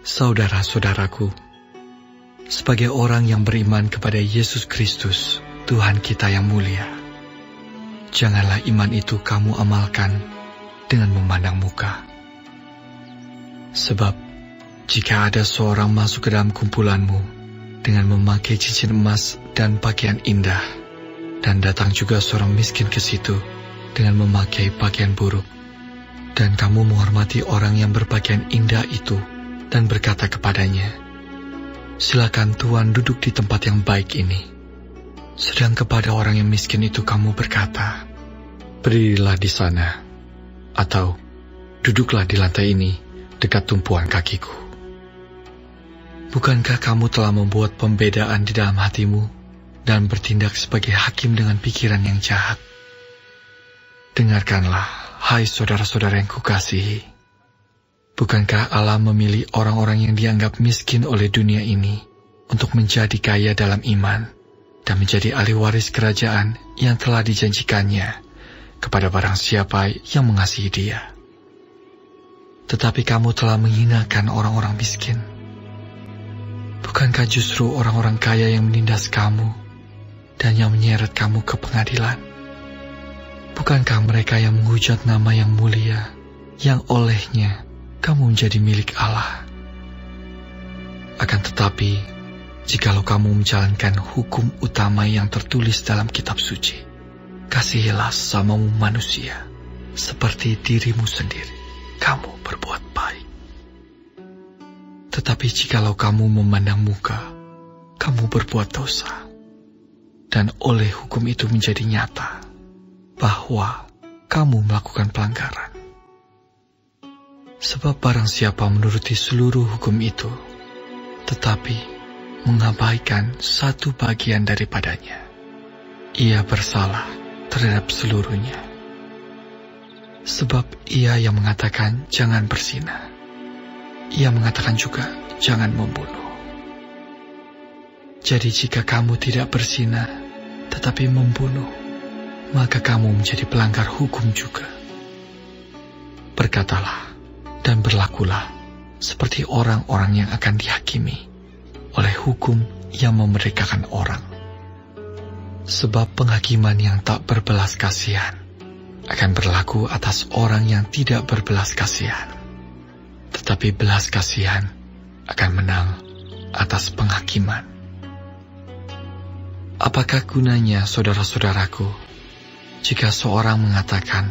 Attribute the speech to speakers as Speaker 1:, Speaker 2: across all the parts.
Speaker 1: Saudara-saudaraku, sebagai orang yang beriman kepada Yesus Kristus, Tuhan kita yang mulia, janganlah iman itu kamu amalkan dengan memandang muka. Sebab, jika ada seorang masuk ke dalam kumpulanmu dengan memakai cincin emas dan pakaian indah, dan datang juga seorang miskin ke situ dengan memakai pakaian buruk, dan kamu menghormati orang yang berpakaian indah itu, dan berkata kepadanya, "Silakan Tuan duduk di tempat yang baik ini." Sedang kepada orang yang miskin itu kamu berkata, "Berdirilah di sana," atau "Duduklah di lantai ini, dekat tumpuan kakiku." Bukankah kamu telah membuat pembedaan di dalam hatimu dan bertindak sebagai hakim dengan pikiran yang jahat? Dengarkanlah, hai saudara-saudara yang kukasihi. Bukankah Allah memilih orang-orang yang dianggap miskin oleh dunia ini untuk menjadi kaya dalam iman dan menjadi ahli waris kerajaan yang telah dijanjikannya kepada barang siapa yang mengasihi Dia? Tetapi kamu telah menghinakan orang-orang miskin. Bukankah justru orang-orang kaya yang menindas kamu dan yang menyeret kamu ke pengadilan? Bukankah mereka yang menghujat nama yang mulia, yang olehnya kamu menjadi milik Allah? Akan tetapi, jikalau kamu menjalankan hukum utama yang tertulis dalam kitab suci, kasihilah samamu manusia, seperti dirimu sendiri, kamu berbuat baik. Tetapi jikalau kamu memandang muka, kamu berbuat dosa, dan oleh hukum itu menjadi nyata bahwa kamu melakukan pelanggaran. Sebab barang siapa menuruti seluruh hukum itu, tetapi mengabaikan satu bagian daripadanya, ia bersalah terhadap seluruhnya. Sebab ia yang mengatakan jangan berzina, ia mengatakan juga jangan membunuh. Jadi jika kamu tidak berzina, tetapi membunuh, maka kamu menjadi pelanggar hukum juga. Berkatalah dan berlakulah seperti orang-orang yang akan dihakimi oleh hukum yang memerdekakan orang. Sebab penghakiman yang tak berbelas kasihan akan berlaku atas orang yang tidak berbelas kasihan, tetapi belas kasihan akan menang atas penghakiman. Apakah gunanya, saudara-saudaraku, jika seorang mengatakan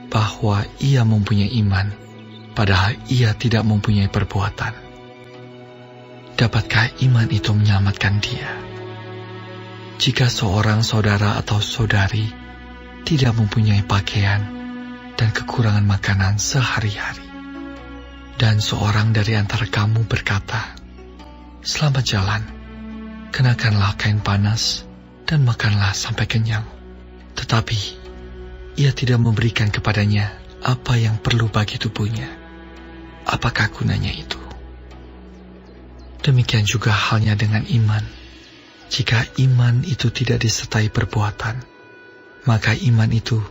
Speaker 1: bahwa ia mempunyai iman, padahal ia tidak mempunyai perbuatan? Dapatkah iman itu menyelamatkan dia? Jika seorang saudara atau saudari tidak mempunyai pakaian dan kekurangan makanan sehari-hari, dan seorang dari antara kamu berkata, "Selamat jalan, kenakanlah kain panas dan makanlah sampai kenyang," tetapi ia tidak memberikan kepadanya apa yang perlu bagi tubuhnya, apakah gunanya itu? Demikian juga halnya dengan iman. Jika iman itu tidak disertai perbuatan, maka iman itu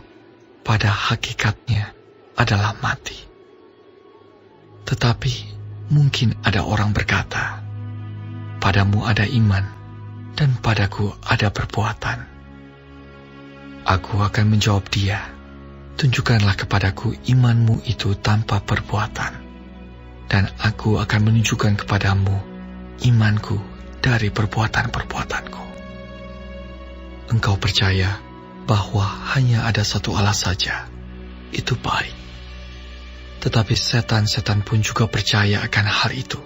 Speaker 1: pada hakikatnya adalah mati. Tetapi mungkin ada orang berkata, "Padamu ada iman, dan padaku ada perbuatan." Aku akan menjawab dia, "Tunjukkanlah kepadaku imanmu itu tanpa perbuatan, dan aku akan menunjukkan kepadamu imanku dari perbuatan-perbuatanku." Engkau percaya bahwa hanya ada satu Allah saja, itu baik. Tetapi setan-setan pun juga percaya akan hal itu,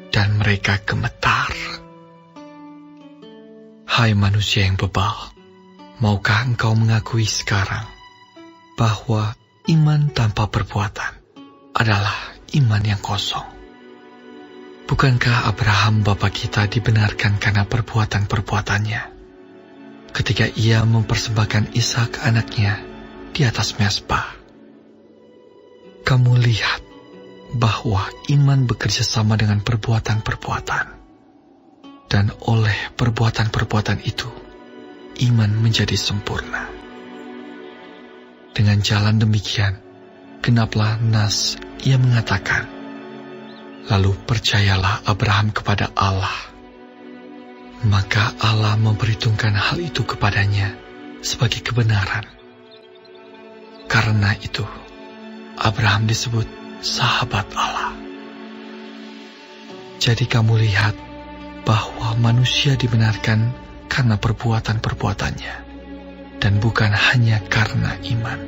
Speaker 1: dan mereka gemetar. Hai manusia yang bebal, maukah engkau mengakui sekarang bahwa iman tanpa perbuatan adalah iman yang kosong? Bukankah Abraham bapa kita dibenarkan karena perbuatan-perbuatannya ketika ia mempersembahkan Ishak anaknya di atas mezbah? Kamu lihat bahwa iman bekerja sama dengan perbuatan-perbuatan, dan oleh perbuatan-perbuatan itu iman menjadi sempurna. Dengan jalan demikian, genaplah nas ia mengatakan, Lalu percayalah Abraham kepada Allah. Maka Allah memperhitungkan hal itu kepadanya sebagai kebenaran. Karena itu, Abraham disebut sahabat Allah. Jadi kamu lihat bahwa manusia dibenarkan karena perbuatan-perbuatannya, dan bukan hanya karena iman.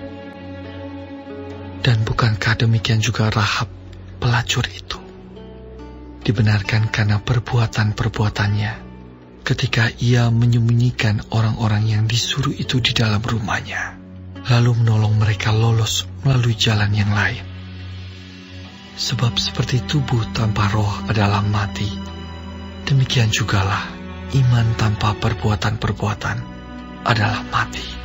Speaker 1: Dan bukankah demikian juga Rahab, pelacur itu? Dibenarkan karena perbuatan-perbuatannya ketika ia menyembunyikan orang-orang yang disuruh itu di dalam rumahnya, lalu menolong mereka lolos melalui jalan yang lain. Sebab seperti tubuh tanpa roh adalah mati, demikian jugalah iman tanpa perbuatan-perbuatan adalah mati.